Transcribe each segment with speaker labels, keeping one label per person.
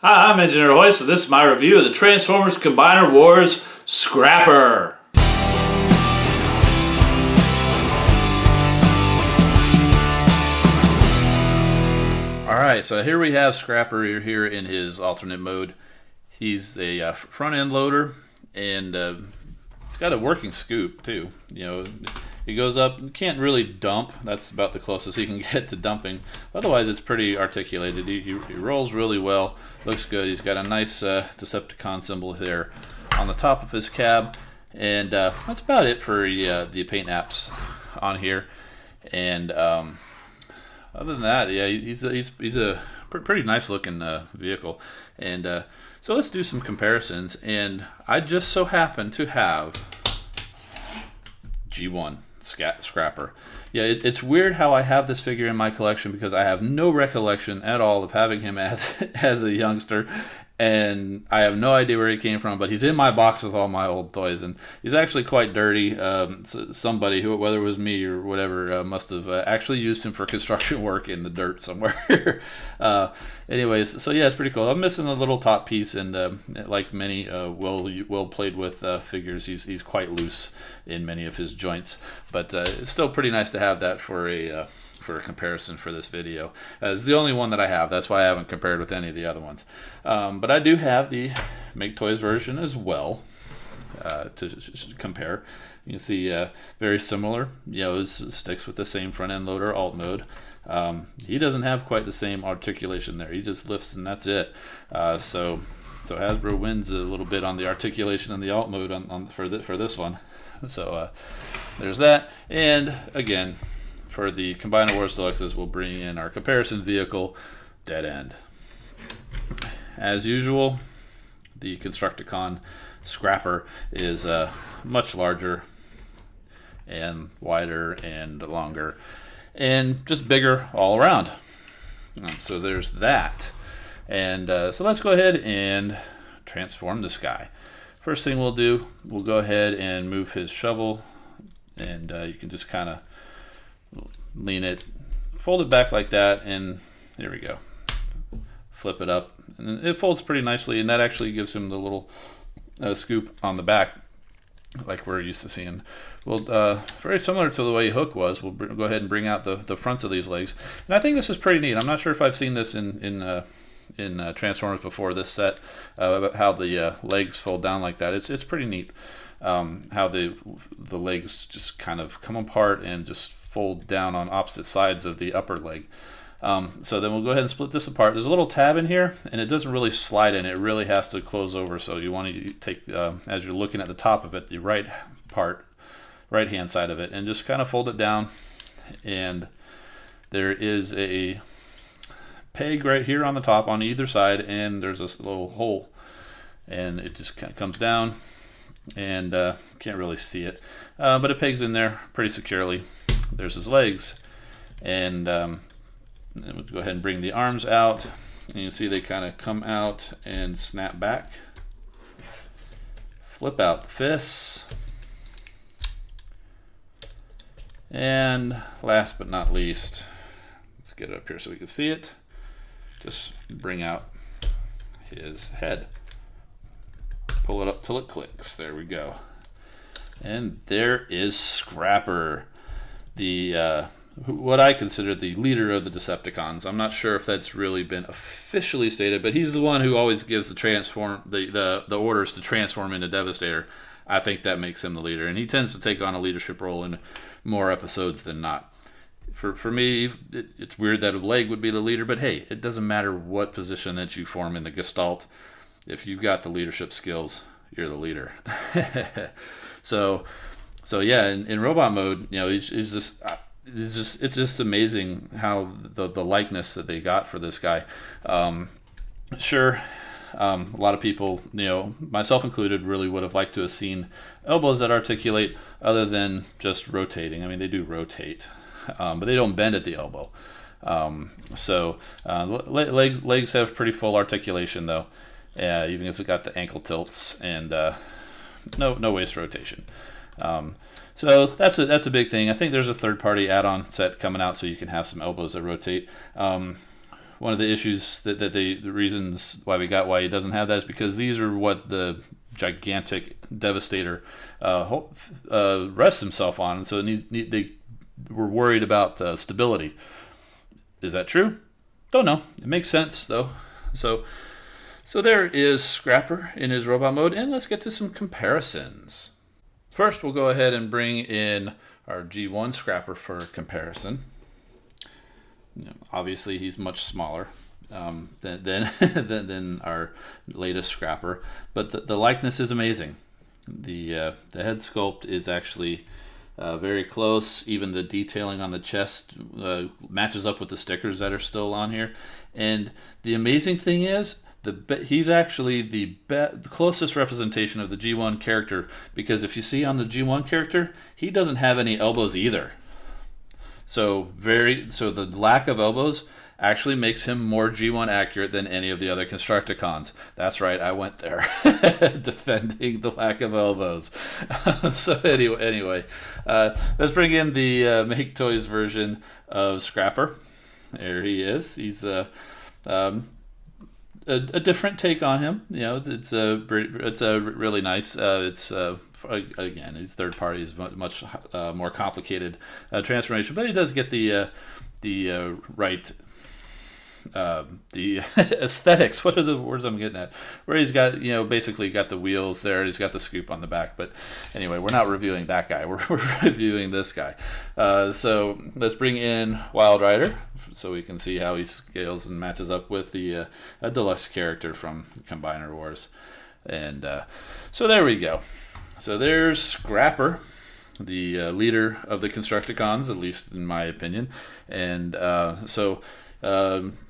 Speaker 1: Hi, I'm Engineer Hoist, and this is my review of the Transformers Combiner Wars Scrapper. Alright, so here we have Scrapper here in his alternate mode. He's a front end loader, and it's got a working scoop too. You know, he goes up, can't really dump. That's about the closest he can get to dumping. Otherwise, it's pretty articulated. He rolls really well. Looks good. He's got a nice Decepticon symbol here on the top of his cab, and that's about it for the paint apps on here. And other than that, yeah, he's a pretty nice looking vehicle. And so let's do some comparisons. And I just so happen to have G1 Scrapper. Yeah, it's weird how I have this figure in my collection because I have no recollection at all of having him as a youngster, and I have no idea where he came from, but he's in my box with all my old toys, and he's actually quite dirty. Somebody, who, whether it was me or whatever, must have actually used him for construction work in the dirt somewhere. Anyways, so yeah, it's pretty cool. I'm missing a little top piece, and like many well played with figures, he's quite loose in many of his joints, but it's still pretty nice to have that for a comparison for this video. It's the only one that I have. That's why I haven't compared with any of the other ones. But I do have the Make Toys version as well to compare. You can see very similar. You know, it sticks with the same front end loader alt mode. He doesn't have quite the same articulation there. He just lifts and that's it. So Hasbro wins a little bit on the articulation and the alt mode for this one. So there's that. And again, for the Combiner Wars Deluxes, we'll bring in our comparison vehicle, Dead End. As usual, the Constructicon Scrapper is much larger and wider and longer and just bigger all around. So there's that. And so let's go ahead and transform this guy. First thing we'll do, we'll go ahead and move his shovel, and you can just kind of lean it, fold it back like that, and there we go. Flip it up, and it folds pretty nicely, and that actually gives him the little scoop on the back like we're used to seeing. Well, very similar to the way Hook was. We'll go ahead and bring out the fronts of these legs, and I think this is pretty neat. I'm not sure if I've seen this in Transformers before, this set, about how the legs fold down like that. It's pretty neat how the legs just kind of come apart and just fold down on opposite sides of the upper leg. So then we'll go ahead and split this apart. There's a little tab in here, and it doesn't really slide in. It really has to close over. So you want to take, as you're looking at the top of it, the right hand side of it, and just kind of fold it down. And there is a peg right here on the top on either side, and there's this little hole, and it just kind of comes down, and can't really see it, but it pegs in there pretty securely. There's his legs, and then we'll go ahead and bring the arms out, and you see they kind of come out and snap back. Flip out the fists, and last but not least, let's get it up here so we can see it. Just bring out his head. Pull it up till it clicks. There we go. And there is Scrapper, the what I consider the leader of the Decepticons. I'm not sure if that's really been officially stated, but he's the one who always gives the orders to transform into Devastator. I think that makes him the leader, and he tends to take on a leadership role in more episodes than not. For me, it's weird that a leg would be the leader, but hey, it doesn't matter what position that you form in the Gestalt. If you've got the leadership skills, you're the leader. So yeah, in robot mode, you know, it's just amazing how the likeness that they got for this guy. Sure, a lot of people, you know, myself included, really would have liked to have seen elbows that articulate other than just rotating. I mean, they do rotate, but they don't bend at the elbow. Legs have pretty full articulation though. Even if it's got the ankle tilts and no waist rotation. So that's a big thing. I think there's a third-party add-on set coming out so you can have some elbows that rotate. one of the issues the reasons why he doesn't have that is because these are what the gigantic Devastator rests himself on, and so they were worried about stability. Is that true? Don't know. It makes sense though. So there is Scrapper in his robot mode, and let's get to some comparisons. First, we'll go ahead and bring in our G1 Scrapper for comparison. Obviously, he's much smaller than our latest Scrapper, but the likeness is amazing. The head sculpt is actually very close. Even the detailing on the chest matches up with the stickers that are still on here. And the amazing thing is, he's actually the closest representation of the G1 character, because if you see on the G1 character, he doesn't have any elbows either. So the lack of elbows actually makes him more G1 accurate than any of the other Constructicons. That's right, I went there, defending the lack of elbows. So anyway, let's bring in the Make Toys version of Scrapper. There he is. He's a different take on him. It's a really nice. Again, his third party is much more complicated transformation, but he does get the right the aesthetics. What are the words I'm getting at? Where he's got basically got the wheels there. He's got the scoop on the back. But anyway, we're not reviewing that guy. We're reviewing this guy. So let's bring in Wild Rider so we can see how he scales and matches up with the deluxe character from Combiner Wars. And so there we go. So there's Scrapper, the leader of the Constructicons, at least in my opinion. And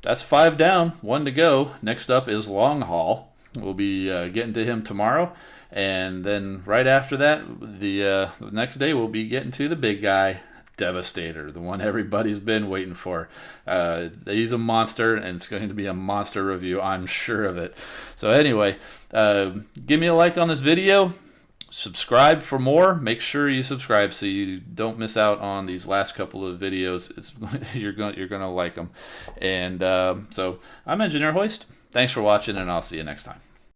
Speaker 1: that's 5 down, 1 to go. Next up is Long Haul. We'll be getting to him tomorrow. And then right after that, the next day, we'll be getting to the big guy, Devastator, the one everybody's been waiting for. He's a monster, and it's going to be a monster review. I'm sure of it. So anyway, give me a like on this video. Subscribe for more. Make sure you subscribe so you don't miss out on these last couple of videos. You're gonna like them. And so I'm Engineer Hoist. Thanks for watching, and I'll see you next time.